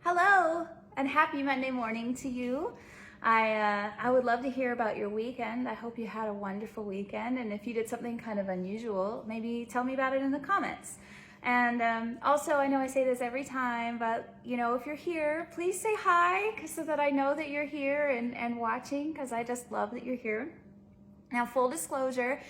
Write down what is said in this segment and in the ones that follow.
Hello and happy Monday morning to you. I would love to hear about your weekend. I hope you had a wonderful weekend, and if you did something kind of unusual, maybe tell me about it in the comments. And also, I know I say this every time, but if you're here, please say hi so that I know that you're here and watching, because I just love that you're here. Now, full disclosure,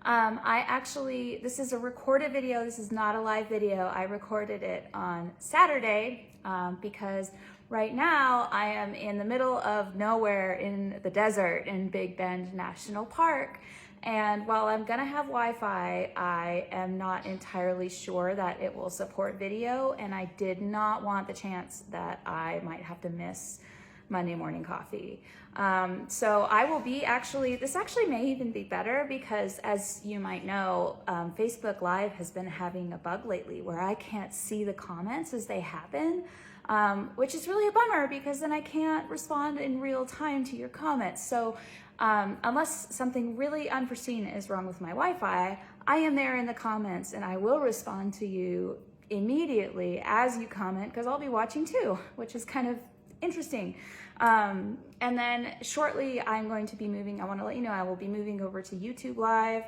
this is a recorded video. This is not a live video. I recorded it on Saturday because right now I am in the middle of nowhere in the desert in Big Bend National Park. And while I'm gonna have Wi-Fi, I am not entirely sure that it will support video, and I did not want the chance that I might have to miss Monday morning coffee. So I will be this actually may even be better because, as you might know, Facebook Live has been having a bug lately where I can't see the comments as they happen, which is really a bummer because then I can't respond in real time to your comments. So unless something really unforeseen is wrong with my Wi-Fi, I am there in the comments and I will respond to you immediately as you comment, because I'll be watching too, which is kind of interesting. And then shortly I'm going to be moving. I want to let you know I will be moving over to YouTube Live,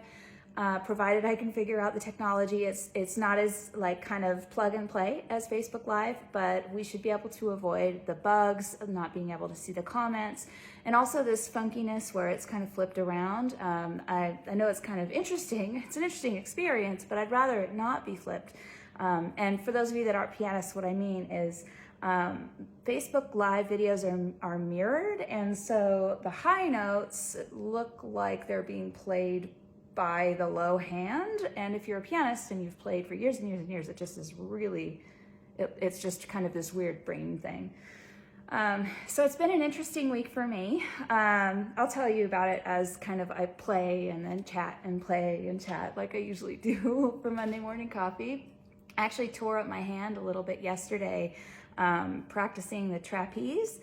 provided I can figure out the technology. It's not as kind of plug and play as Facebook Live, but we should be able to avoid the bugs of not being able to see the comments, and also this funkiness where it's kind of flipped around. I know it's kind of interesting. It's an interesting experience, but I'd rather it not be flipped. And for those of you that aren't pianists, what I mean is Facebook Live videos are mirrored, and so the high notes look like they're being played by the low hand, and if you're a pianist and you've played for years and years and years, it just is really, it's just kind of this weird brain thing. So it's been an interesting week for me. I'll tell you about it as kind of I play and then chat and play and chat like I usually do for Monday morning coffee. I actually tore up my hand a little bit yesterday practicing the trapeze.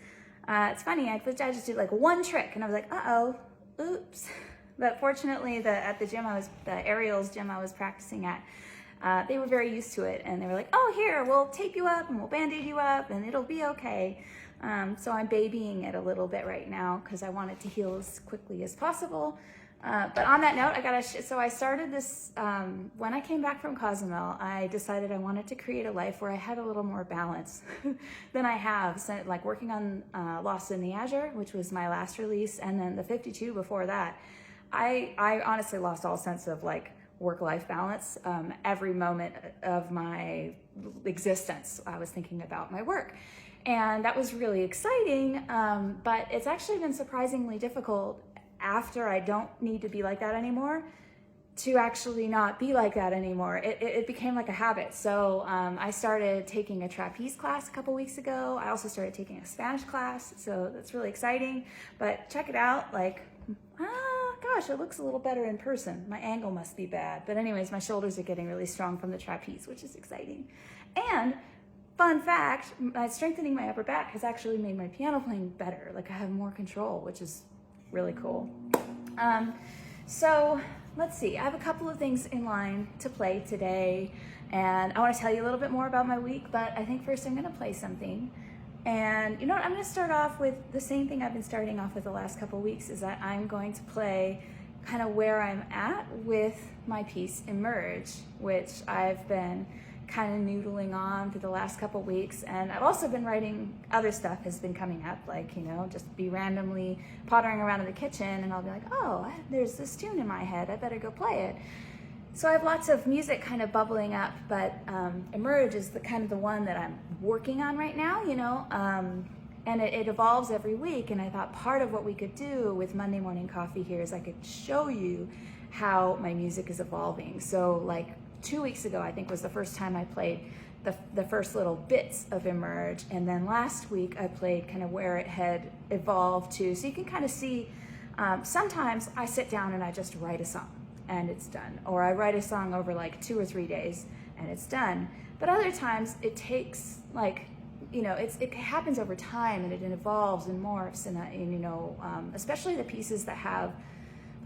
It's funny, I just did like one trick and I was like, uh-oh, oops. But fortunately, at the Ariel's gym I was practicing at, they were very used to it, and they were like, oh, here, we'll tape you up and we'll band-aid you up and it'll be okay. So I'm babying it a little bit right now because I want it to heal as quickly as possible. But on that note, so I started this, when I came back from Cozumel, I decided I wanted to create a life where I had a little more balance than I have. So, like working on Lost in the Azure, which was my last release, and then the 52 before that. I honestly lost all sense of work-life balance. Every moment of my existence, I was thinking about my work. And that was really exciting, but it's actually been surprisingly difficult after I don't need to be like that anymore to actually not be like that anymore. It became like a habit. So I started taking a trapeze class a couple weeks ago. I also started taking a Spanish class, so that's really exciting. But check it out, gosh, it looks a little better in person. My angle must be bad. But anyways, my shoulders are getting really strong from the trapeze, which is exciting. And fun fact, strengthening my upper back has actually made my piano playing better. I have more control, which is really cool. So let's see, I have a couple of things in line to play today, and I want to tell you a little bit more about my week, but I think first I'm going to play something. And you know what, I'm going to start off with the same thing I've been starting off with the last couple of weeks, is that I'm going to play kind of where I'm at with my piece Emerge, which I've been kind of noodling on for the last couple of weeks. And I've also been writing, other stuff has been coming up, just be randomly pottering around in the kitchen and I'll be like, oh, there's this tune in my head, I better go play it. So I have lots of music kind of bubbling up, but Emerge is the one that I'm working on right now, and it evolves every week. And I thought part of what we could do with Monday morning coffee here is I could show you how my music is evolving. So 2 weeks ago, I think, was the first time I played the first little bits of Emerge, and then last week I played kind of where it had evolved to. So you can kind of see, sometimes I sit down and I just write a song and it's done, or I write a song over 2 or 3 days and it's done. But other times it takes it happens over time, and it evolves and morphs, and especially the pieces that have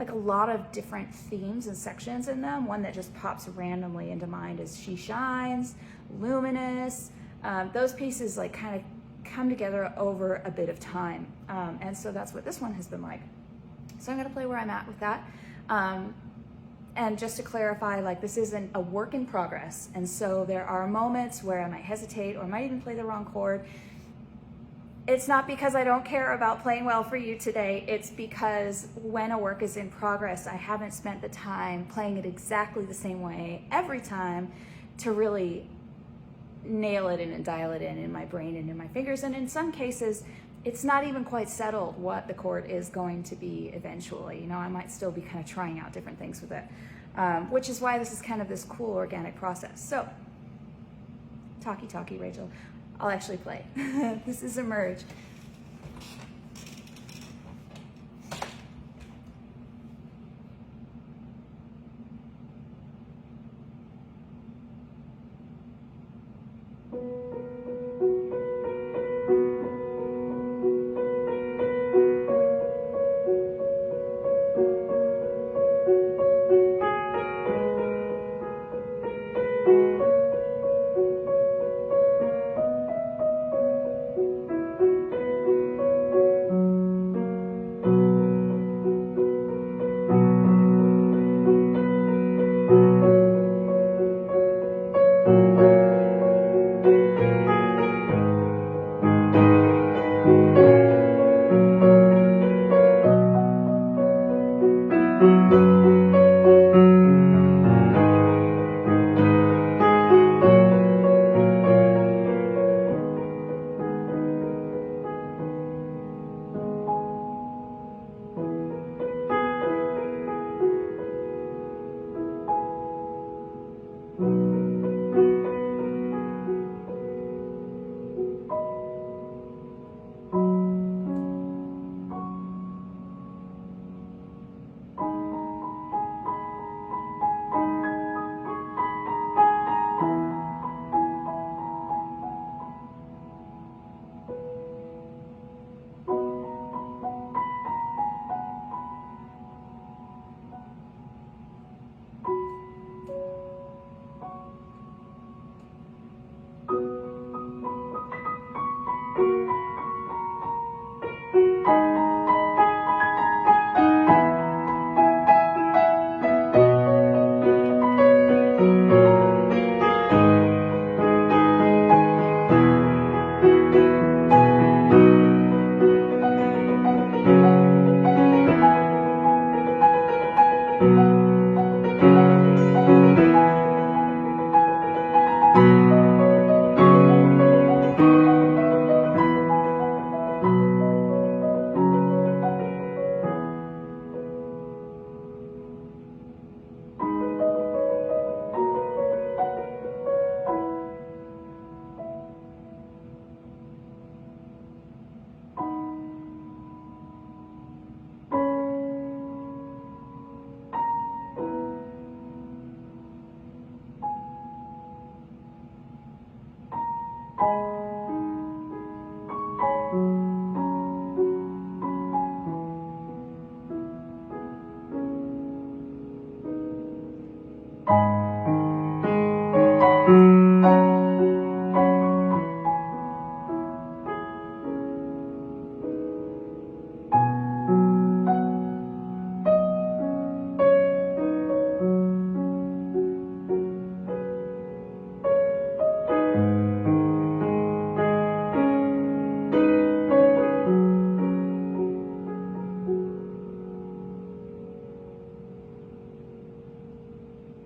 a lot of different themes and sections in them. One that just pops randomly into mind is She Shines, Luminous. Those pieces kind of come together over a bit of time. And so that's what this one has been like. So I'm gonna play where I'm at with that. And just to clarify, like, this isn't a work in progress. And so there are moments where I might hesitate or might even play the wrong chord. It's not because I don't care about playing well for you today. It's because when a work is in progress, I haven't spent the time playing it exactly the same way every time to really nail it in and dial it in my brain and in my fingers. And in some cases, it's not even quite settled what the chord is going to be eventually. You know, I might still be kind of trying out different things with it, which is why this is kind of this cool organic process. So, talkie, Rachel. I'll actually play. This is Emerge.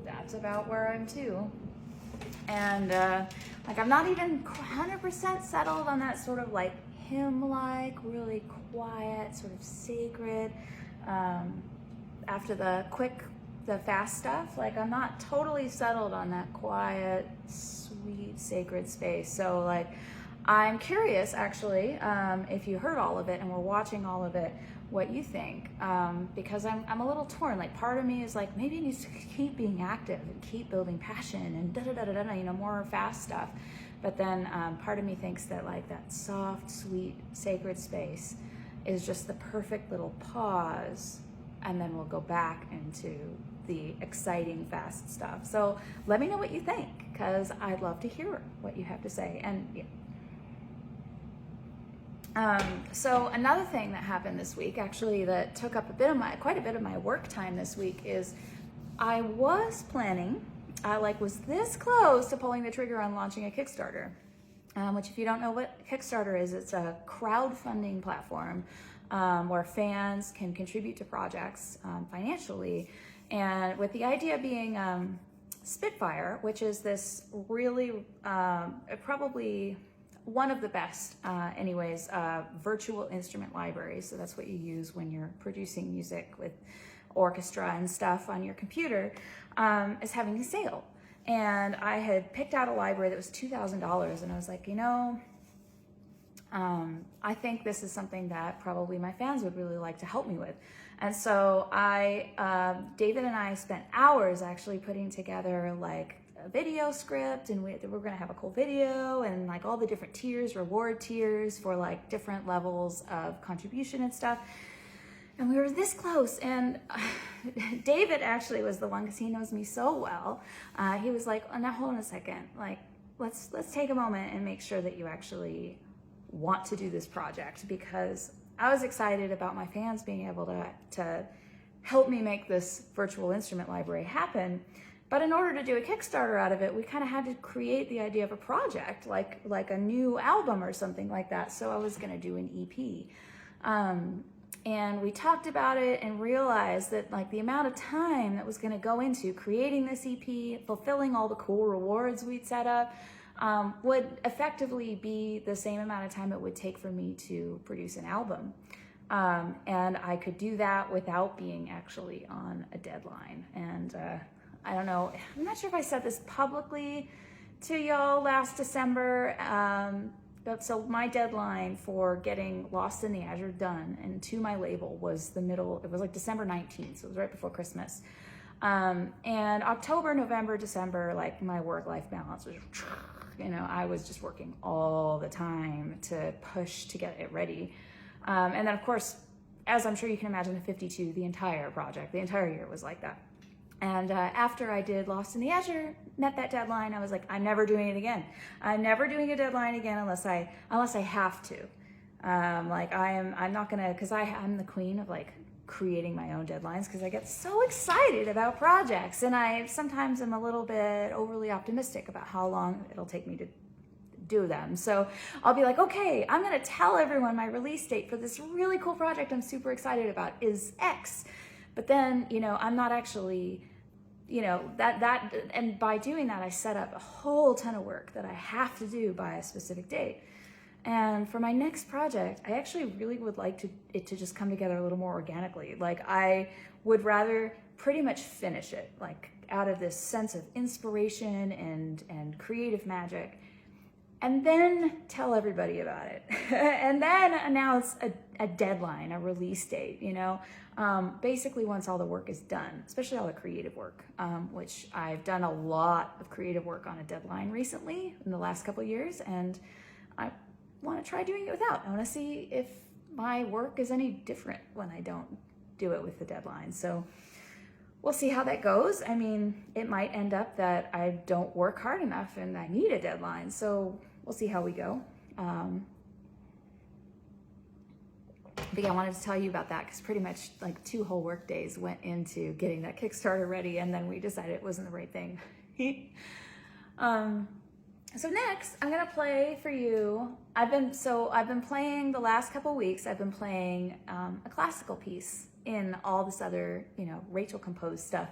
That's about where I'm too. And like, I'm not even 100% settled on that sort of like hymn-like, really quiet, sort of sacred. After the fast stuff, like, I'm not totally settled on that quiet, sweet, sacred space. So like, I'm curious actually, if you heard all of it and we're watching all of it, what you think, because I'm a little torn. Like, part of me is like, maybe it needs to keep being active and keep building passion and da-da-da-da-da, you know, more fast stuff. But then part of me thinks that like that soft, sweet, sacred space is just the perfect little pause, and then we'll go back into the exciting, fast stuff. So let me know what you think, because I'd love to hear what you have to say. And yeah. So another thing that happened this week, actually, that took up quite a bit of my work time this week, is I was planning, was this close to pulling the trigger on launching a Kickstarter. Which, if you don't know what Kickstarter is, it's a crowdfunding platform where fans can contribute to projects financially, and with the idea being Spitfire, which is this really probably one of the best virtual instrument libraries. So that's what you use when you're producing music with orchestra and stuff on your computer, is having a sale. And I had picked out a library that was $2,000, and I was like, I think this is something that probably my fans would really like to help me with. And so David and I spent hours actually putting together like a video script, and we're gonna have a cool video and like all the different tiers, reward tiers for like different levels of contribution and stuff. And we were this close, and David actually was the one, because he knows me so well. He was like, oh, now hold on a second, like let's take a moment and make sure that you actually want to do this project, because I was excited about my fans being able to help me make this virtual instrument library happen. But in order to do a Kickstarter out of it, we kind of had to create the idea of a project, like a new album or something like that. So I was gonna do an EP. And we talked about it and realized that like the amount of time that was going to go into creating this EP, fulfilling all the cool rewards we'd set up, would effectively be the same amount of time it would take for me to produce an album. And I could do that without being actually on a deadline. And I don't know, I'm not sure if I said this publicly to y'all last December. So my deadline for getting Lost in the Azure done and to my label was it was like December 19th, so it was right before Christmas. And October, November, December, like my work-life balance was, I was just working all the time to push to get it ready. And then of course, as I'm sure you can imagine, the 52, the entire project, the entire year was like that. And after I did Lost in the Azure, met that deadline, I was like, I'm never doing it again. I'm never doing a deadline again unless I have to. I'm not gonna, because I'm the queen of like creating my own deadlines, because I get so excited about projects, and I sometimes am a little bit overly optimistic about how long it'll take me to do them. So I'll be like, okay, I'm gonna tell everyone my release date for this really cool project I'm super excited about is X. But then, I'm not actually, and by doing that, I set up a whole ton of work that I have to do by a specific date. And for my next project, I actually really would like it to just come together a little more organically. Like I would rather pretty much finish it, like out of this sense of inspiration and creative magic, and then tell everybody about it. And then announce a deadline, a release date, basically once all the work is done, especially all the creative work, which I've done a lot of creative work on a deadline recently in the last couple of years, and I want to try doing it without. I want to see if my work is any different when I don't do it with the deadline. So we'll see how that goes. I mean, it might end up that I don't work hard enough and I need a deadline. So we'll see how we go. But yeah, I wanted to tell you about that because pretty much like 2 whole work days went into getting that Kickstarter ready, and then we decided it wasn't the right thing. So next, I'm gonna play for you. I've been playing the last couple weeks. I've been playing a classical piece in all this other, Rachel composed stuff.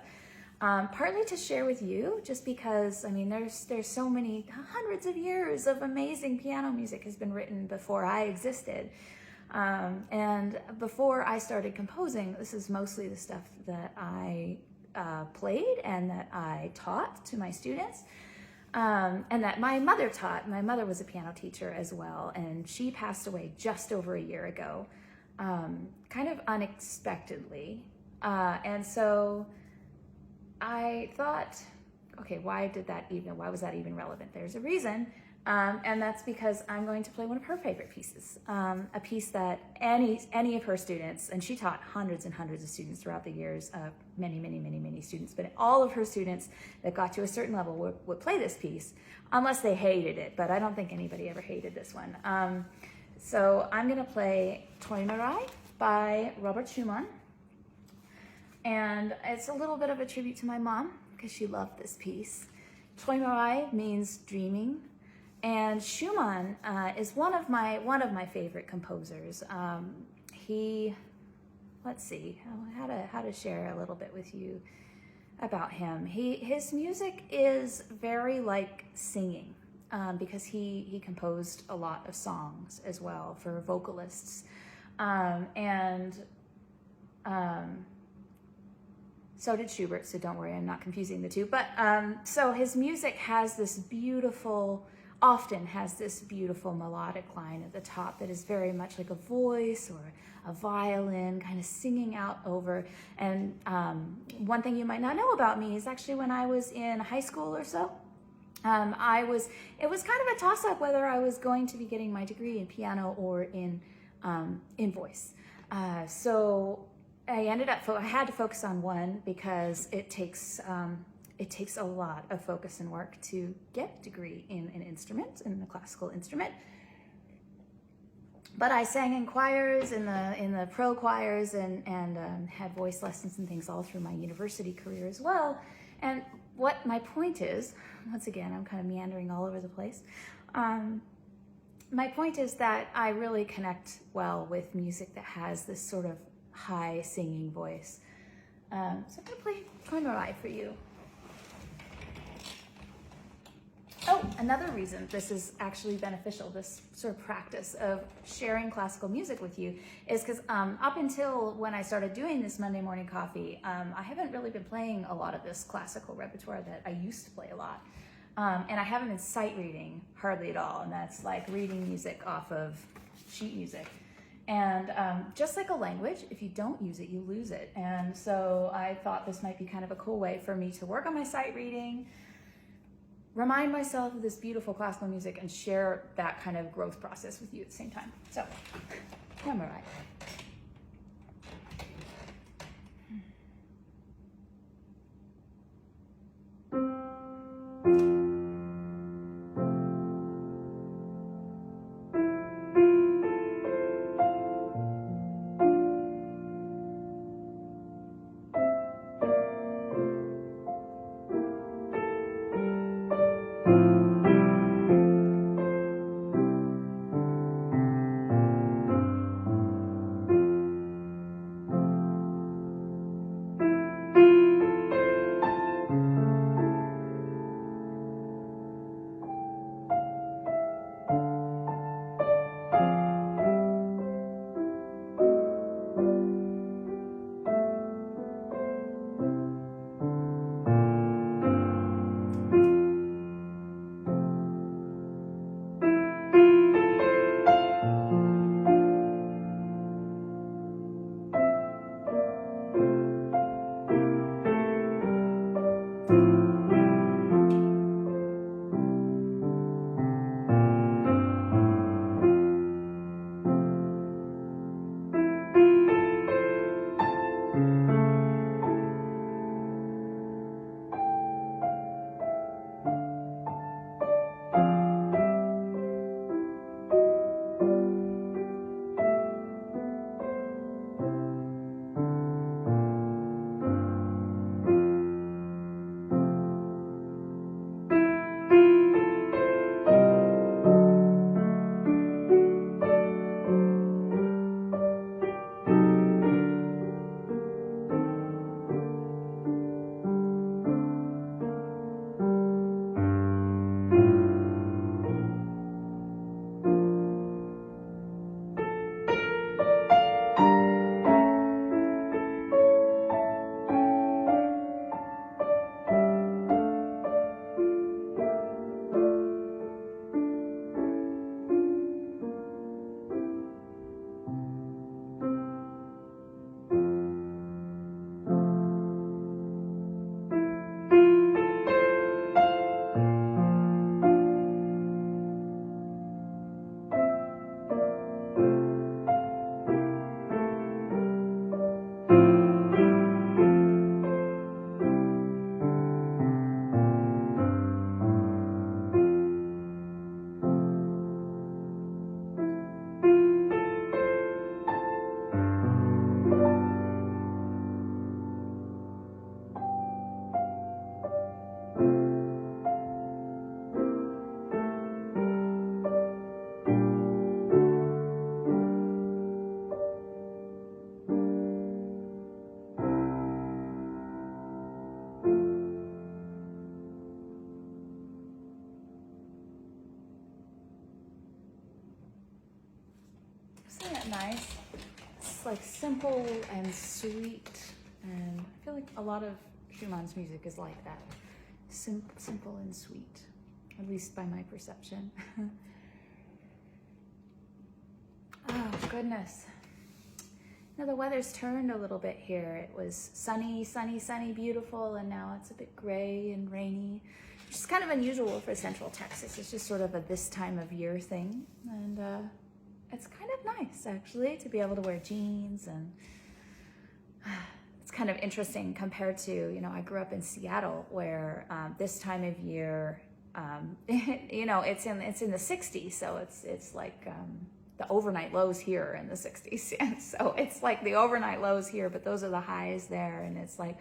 Partly to share with you, just because, I mean, there's so many, hundreds of years of amazing piano music has been written before I existed. And before I started composing, this is mostly the stuff that I played and that I taught to my students. And that my mother taught. My mother was a piano teacher as well, and she passed away just over a year ago, kind of unexpectedly. And so I thought, okay, why was that even relevant? There's a reason, and that's because I'm going to play one of her favorite pieces, a piece that any of her students, and she taught hundreds and hundreds of students throughout the years, many students, but all of her students that got to a certain level would play this piece, unless they hated it, but I don't think anybody ever hated this one. So I'm gonna play Träumerei by Robert Schumann. And it's a little bit of a tribute to my mom because she loved this piece. Träumerei means dreaming, and Schumann is one of my favorite composers. Let's see how to share a little bit with you about him. His music is very like singing because he composed a lot of songs as well for vocalists, so did Schubert, so don't worry, I'm not confusing the two. But so his music has this often has this beautiful melodic line at the top that is very much like a voice or a violin kind of singing out over. And one thing you might not know about me is actually when I was in high school or so, it was kind of a toss-up whether I was going to be getting my degree in piano or in voice. So I had to focus on one because it takes a lot of focus and work to get a degree in an instrument, in a classical instrument. But I sang in choirs, in the pro choirs, and had voice lessons and things all through my university career as well. And what my point is, once again, I'm kind of meandering all over the place. My point is that I really connect well with music that has this sort of high singing voice. So I'm gonna play Träumerei for you. Oh, another reason this is actually beneficial, this sort of practice of sharing classical music with you, is because up until when I started doing this Monday Morning Coffee, I haven't really been playing a lot of this classical repertoire that I used to play a lot. And I haven't been sight reading hardly at all, and that's like reading music off of sheet music. And just like a language, if you don't use it, you lose it. And so I thought this might be kind of a cool way for me to work on my sight reading, remind myself of this beautiful classical music, and share that kind of growth process with you at the same time. So, Träumerei. nice. It's like simple and sweet, and I feel like a lot of Schumann's music is like that. Simple and sweet, at least by my perception. Oh, goodness. Now the weather's turned a little bit here. It was sunny, beautiful, and now it's a bit gray and rainy, which is kind of unusual for Central Texas. It's just sort of a this time of year thing, and it's kind of nice, actually, to be able to wear jeans, and it's kind of interesting compared to, you know, I grew up in Seattle, where this time of year, you know, it's in the 60s, so it's like the overnight lows here in the 60s. And so it's like the overnight lows here, but those are the highs there, and it's like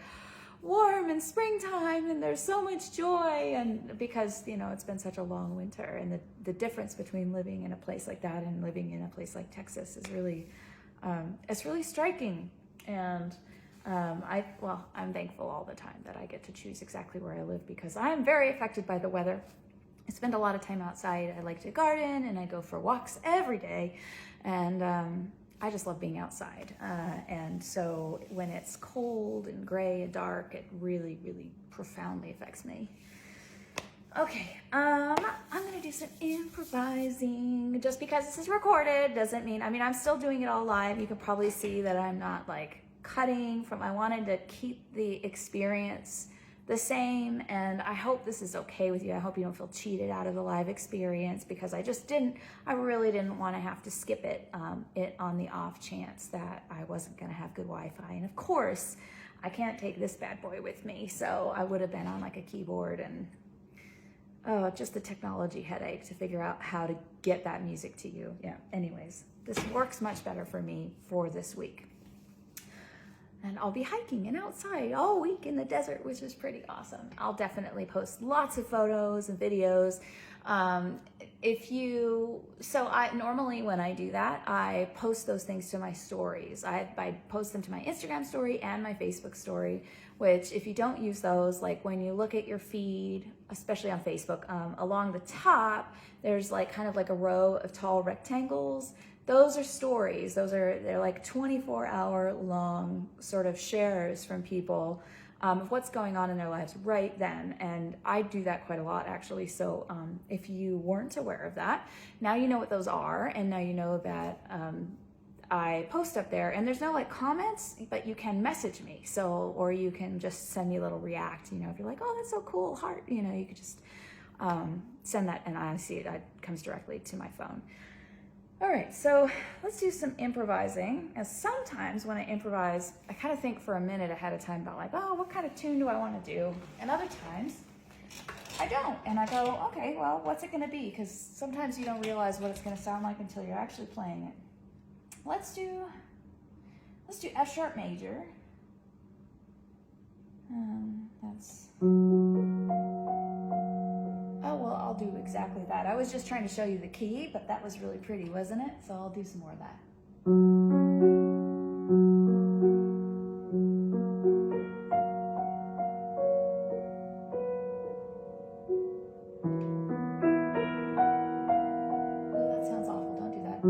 warm and springtime, and there's so much joy, and because, you know, it's been such a long winter, and the difference between living in a place like that and living in a place like Texas is really, it's really striking. And I'm thankful all the time that I get to choose exactly where I live, because I am very affected by the weather. I spend a lot of time outside. I like to garden, and I go for walks every day, and I just love being outside. And so when it's cold and gray and dark, it really, really profoundly affects me. Okay, I'm gonna do some improvising. Just because this is recorded doesn't mean, I mean, I'm still doing it all live. You can probably see that I'm not like cutting from, I wanted to keep the experience the same, and I hope this is okay with you. I hope you don't feel cheated out of the live experience, because I really didn't want to have to skip it on the off chance that I wasn't going to have good Wi-Fi. And of course, I can't take this bad boy with me, so I would have been on like a keyboard, and just the technology headache to figure out how to get that music to you. Yeah, anyways, this works much better for me for this week. And I'll be hiking and outside all week in the desert, which is pretty awesome. I'll definitely post lots of photos and videos. Normally when I do that, I post those things to my stories. I post them to my Instagram story and my Facebook story, which if you don't use those, like when you look at your feed, especially on Facebook, along the top, there's like kind of like a row of tall rectangles. Those are stories. They're like 24-hour long sort of shares from people of what's going on in their lives right then. And I do that quite a lot, actually. So if you weren't aware of that, now you know what those are, and now you know that I post up there, and there's no like comments, but you can message me. So, or you can just send me a little react, you know, if you're like, oh, that's so cool, heart, you know, you could just send that, and I see it comes directly to my phone. All right, so let's do some improvising. And sometimes when I improvise, I kind of think for a minute ahead of time about like, oh, what kind of tune do I want to do? And other times I don't. And I go, okay, well, what's it going to be? Because sometimes you don't realize what it's going to sound like until you're actually playing it. Let's do F sharp major. Oh, well, I'll do exactly that. I was just trying to show you the key, but that was really pretty, wasn't it? So I'll do some more of that. Oh, that sounds awful. Don't do that.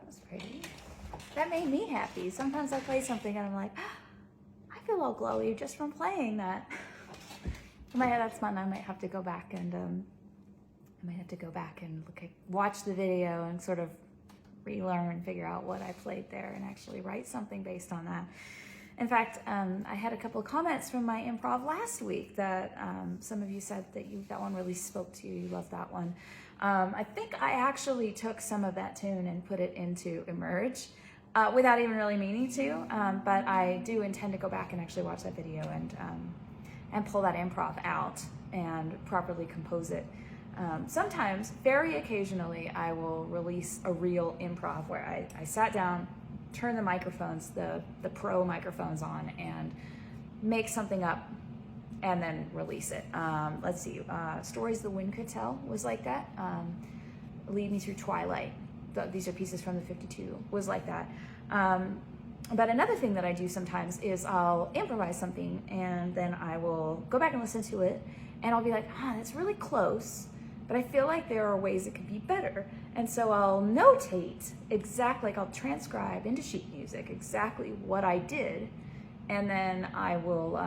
that was pretty. That made me happy. Sometimes I play something and I'm like, I feel all glowy just from playing that. That's fun. I might have to go back and watch the video and sort of relearn, figure out what I played there, and actually write something based on that. In fact, I had a couple of comments from my improv last week that some of you said that that one really spoke to you. You loved that one. I think I actually took some of that tune and put it into Emerge without even really meaning to, but I do intend to go back and actually watch that video and pull that improv out and properly compose it. Sometimes, very occasionally, I will release a real improv where I sat down, turn the microphones, the pro microphones on, and make something up and then release it. Let's see, Stories the Wind Could Tell was like that. Lead Me Through Twilight, these are pieces from the 52, was like that. But another thing that I do sometimes is I'll improvise something and then I will go back and listen to it and I'll be like, that's really close, but I feel like there are ways it could be better. And so I'll notate exactly, like I'll transcribe into sheet music exactly what I did, and then I will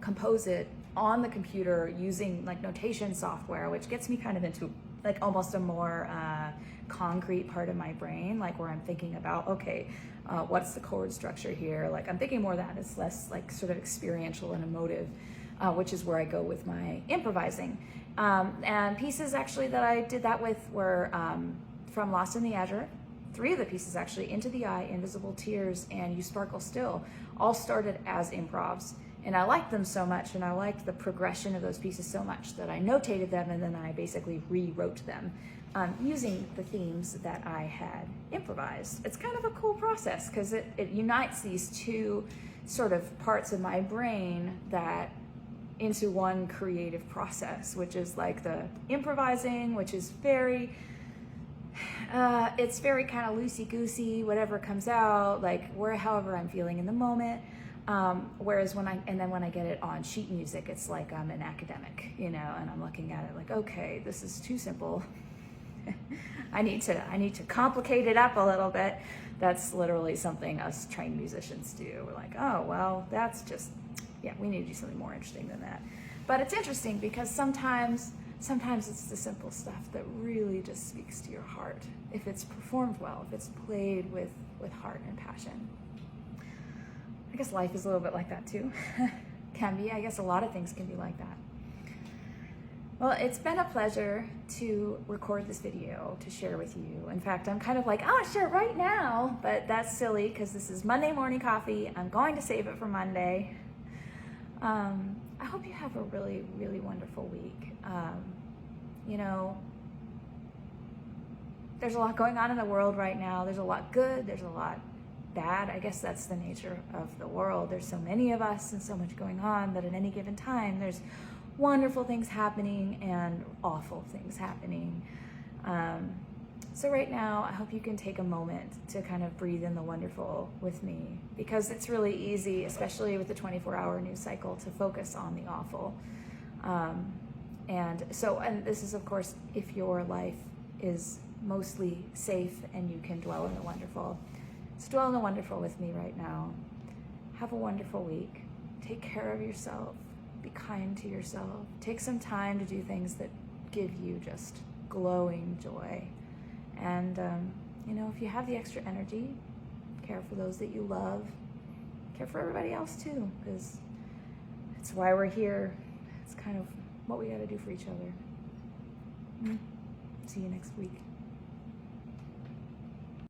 compose it on the computer using like notation software, which gets me kind of into like almost a more concrete part of my brain, like where I'm thinking about, okay, what's the chord structure here? Like I'm thinking more of that. It's less like sort of experiential and emotive, which is where I go with my improvising. And pieces actually that I did that with were from Lost in the Azure. 3 of the pieces actually, Into the Eye, Invisible Tears, and You Sparkle Still, all started as improvs. And I liked them so much, and I liked the progression of those pieces so much that I notated them, and then I basically rewrote them using the themes that I had improvised. It's kind of a cool process because it unites these 2 sort of parts of my brain that into one creative process, which is like the improvising, which is very, it's very kind of loosey-goosey, whatever comes out, like however I'm feeling in the moment. Whereas when I get it on sheet music, it's like I'm an academic, and I'm looking at it like, okay, this is too simple. I need to complicate it up a little bit. That's literally something us trained musicians do. We're like, oh, well, that's just, yeah, we need to do something more interesting than that. But it's interesting because sometimes it's the simple stuff that really just speaks to your heart. If it's performed well, if it's played with heart and passion. I guess life is a little bit like that too. Can be. I guess a lot of things can be like that. Well, it's been a pleasure to record this video to share with you. In fact, I'm kind of like, oh, share it right now, but that's silly because this is Monday morning coffee. I'm going to save it for Monday. I hope you have a really, really wonderful week. There's a lot going on in the world right now. There's a lot good, there's a lot bad. I guess that's the nature of the world. There's so many of us and so much going on that at any given time, there's wonderful things happening and awful things happening. So right now, I hope you can take a moment to kind of breathe in the wonderful with me, because it's really easy, especially with the 24-hour news cycle, to focus on the awful. And this is, of course, if your life is mostly safe and you can dwell in the wonderful. So dwell in the wonderful with me right now. Have a wonderful week. Take care of yourself. Be kind to yourself. Take some time to do things that give you just glowing joy. And, if you have the extra energy, care for those that you love. Care for everybody else too, because it's why we're here. It's kind of what we got to do for each other. See you next week.